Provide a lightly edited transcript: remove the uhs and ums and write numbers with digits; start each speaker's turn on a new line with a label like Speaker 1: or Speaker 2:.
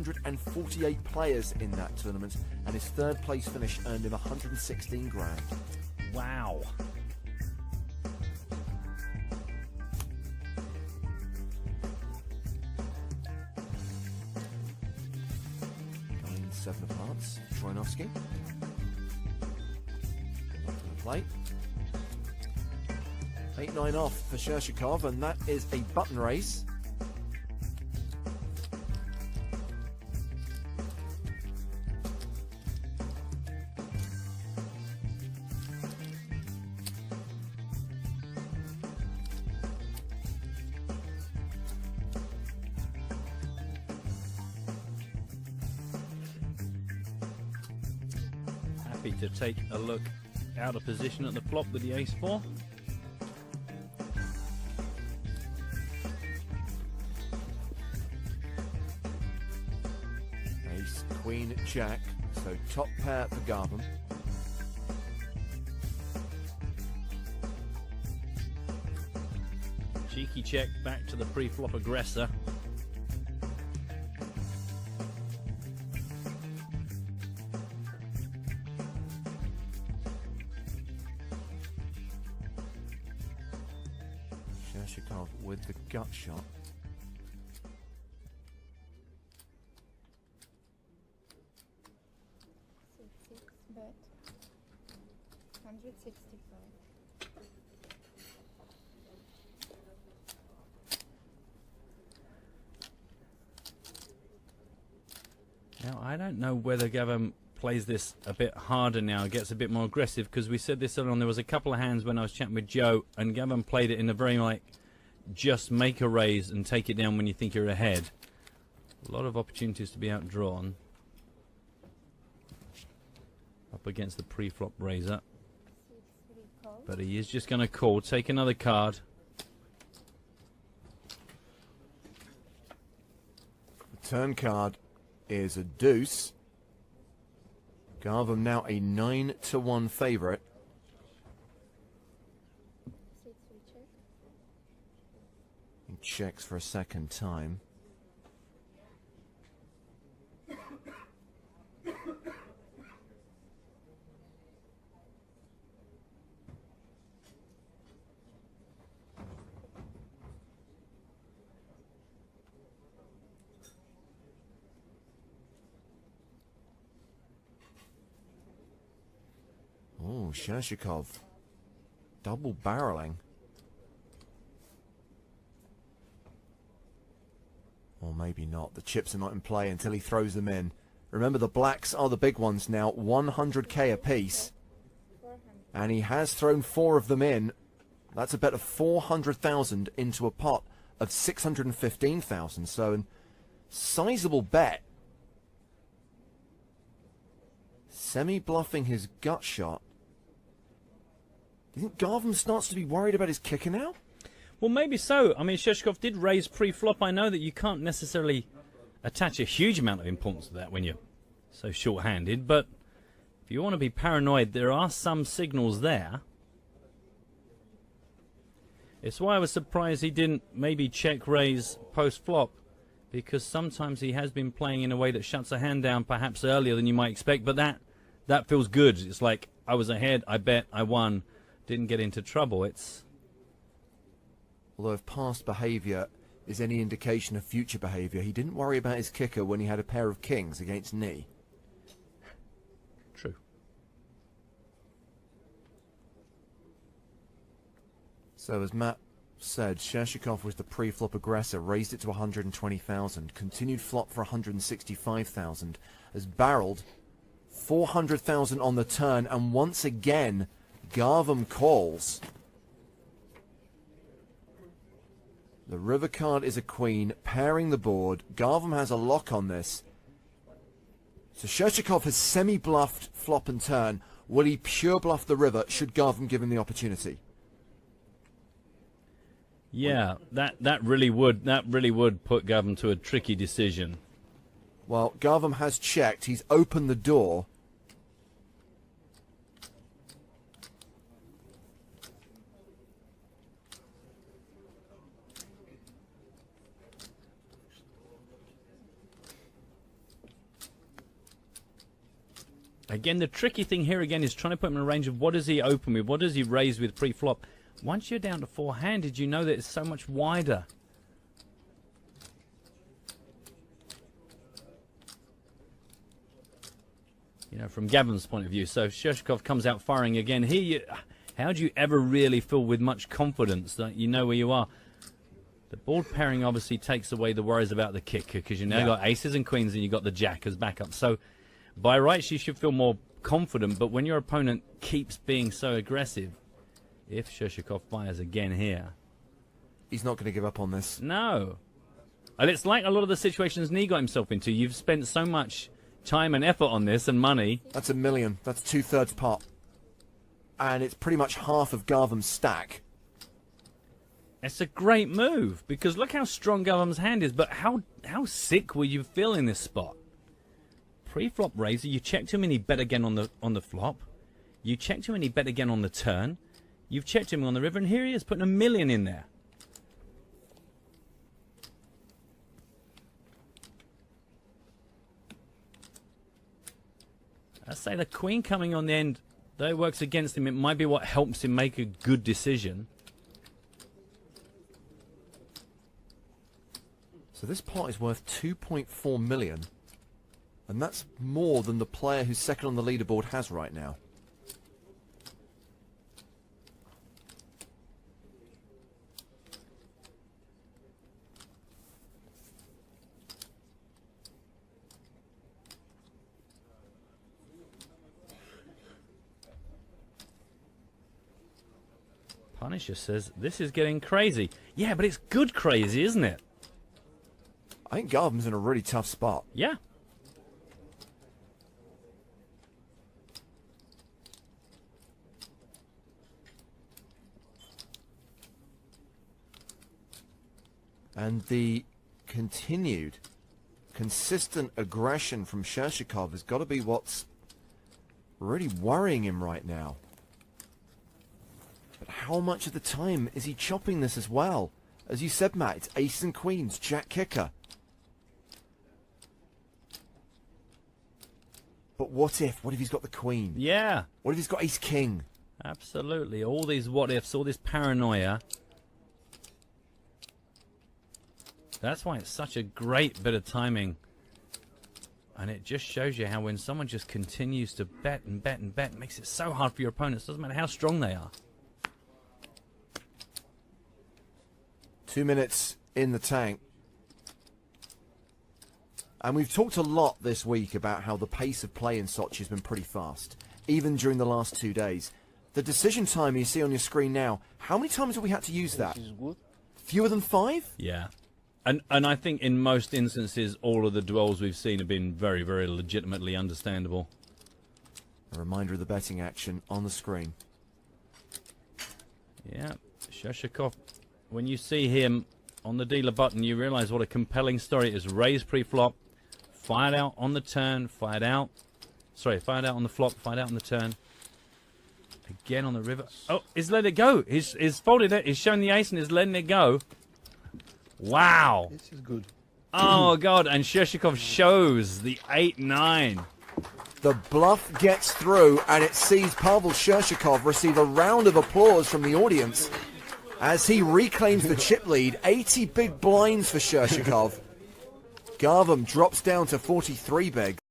Speaker 1: 148 players in that tournament, and his third place finish earned him 116 grand.
Speaker 2: Wow.
Speaker 1: Nine, 7 of hearts, Troinovsky. Play. 8-9 off for Shershikov, and that is a button race.
Speaker 2: Happy to take a look out of position at the flop with the ace-4.
Speaker 1: Ace, queen, jack, so top pair for Garvin.
Speaker 2: Cheeky check back to the pre-flop aggressor.
Speaker 1: Shershikov with the gut shot.
Speaker 3: Bet 165.
Speaker 2: Now, I don't know whether Gavin plays this a bit harder now, gets a bit more aggressive, because we said this earlier on. There was a couple of hands when I was chatting with Joe, and Gavin played it in a very, like, just make a raise and take it down when you think you're ahead. A lot of opportunities to be outdrawn. Up against the pre-flop raiser. But he is just going to call, take another card.
Speaker 1: The turn card is a deuce. Garvin now a 9-1 favourite. He checks for a second time. Oh, Shershikov. Double barreling. Or maybe not. The chips are not in play until he throws them in. Remember, the blacks are the big ones now. 100k apiece. And he has thrown 4 of them in. That's a bet of 400,000 into a pot of 615,000. So, a sizable bet. Semi-bluffing his gut shot. Do you think Garvin starts to be worried about his kicker now?
Speaker 2: Well, maybe so. I mean, Shershikov did raise pre-flop. I know that you can't necessarily attach a huge amount of importance to that when you're so short-handed, but if you want to be paranoid, there are some signals there. It's why I was surprised he didn't maybe check raise post-flop, because sometimes he has been playing in a way that shuts a hand down perhaps earlier than you might expect, but that feels good. It's like, I was ahead, I bet, I won, didn't get into trouble. It's...
Speaker 1: Although if past behaviour is any indication of future behaviour, he didn't worry about his kicker when he had a pair of kings against knee.
Speaker 2: True.
Speaker 1: So as Matt said, Shershikov was the pre-flop aggressor, raised it to 120,000, continued flop for 165,000, has barreled 400,000 on the turn, and once again, Garvin calls. The river card is a queen, pairing the board. Garvin has a lock on this. So Shershikov has semi-bluffed flop and turn. Will he pure bluff the river should Garvin give him the opportunity?
Speaker 2: Yeah, that really would put Gavin to a tricky decision.
Speaker 1: Well, Garvin has checked. He's opened the door.
Speaker 2: Again, the tricky thing here again is trying to put him in a range of what does he open with, what does he raise with pre-flop. Once you're down to four-handed, you know that it's so much wider. You know, from Gavin's point of view. So Sheshikov comes out firing again. Here, how do you ever really feel with much confidence that you know where you are? The board pairing obviously takes away the worries about the kicker because you now got aces and queens and you got the jack as backup. So by rights, you should feel more confident. But when your opponent keeps being so aggressive, if Sheshikov fires again here,
Speaker 1: he's not going to give up on this.
Speaker 2: No. And it's like a lot of the situations Nee got himself into. You've spent so much time and effort on this and money.
Speaker 1: That's $1 million. That's 2/3 pot. And it's pretty much half of Garvam's stack.
Speaker 2: It's a great move because look how strong Garvam's hand is, but how sick will you feel in this spot? Pre-flop raiser, you checked him and he bet again on the flop. You checked him and he bet again on the turn. You've checked him on the river, and here he is putting $1 million in there. I say the queen coming on the end, though it works against him, it might be what helps him make a good decision.
Speaker 1: So this pot is worth 2.4 million. And that's more than the player who's second on the leaderboard has right now.
Speaker 2: Punisher says, this is getting crazy. Yeah, but it's good crazy, isn't it?
Speaker 1: I think Garvam's in a really tough spot.
Speaker 2: Yeah.
Speaker 1: And the continued, consistent aggression from Sheshikov has got to be what's really worrying him right now. But how much of the time is he chopping this as well? As you said, Matt, it's ace and queens, jack kicker. But what if? What if he's got the queen?
Speaker 2: Yeah.
Speaker 1: What if he's got ace king?
Speaker 2: Absolutely. All these what ifs, all this paranoia. That's why it's such a great bit of timing. And it just shows you how when someone just continues to bet and bet and bet, it makes it so hard for your opponents. Doesn't matter how strong they are.
Speaker 1: 2 minutes in the tank. And we've talked a lot this week about how the pace of play in Sochi has been pretty fast, even during the last 2 days. The decision time you see on your screen now, how many times have we had to use that? Fewer than 5?
Speaker 2: Yeah. And I think in most instances, all of the duels we've seen have been very, very legitimately understandable.
Speaker 1: A reminder of the betting action on the screen.
Speaker 2: Yeah, Sheshikov, when you see him on the dealer button, you realize what a compelling story it is. Raise pre-flop, fired out on the turn, fired out. Sorry, fired out on the flop, fired out on the turn. Again on the river. Oh, he's let it go. He's folded it. He's shown the ace and he's letting it go. Wow.
Speaker 4: This is good.
Speaker 2: Oh, God. And Sheshikov shows the 8-9.
Speaker 1: The bluff gets through, and it sees Pavel Sheshikov receive a round of applause from the audience as he reclaims the chip lead. 80 big blinds for Sheshikov. Garvam drops down to 43 big.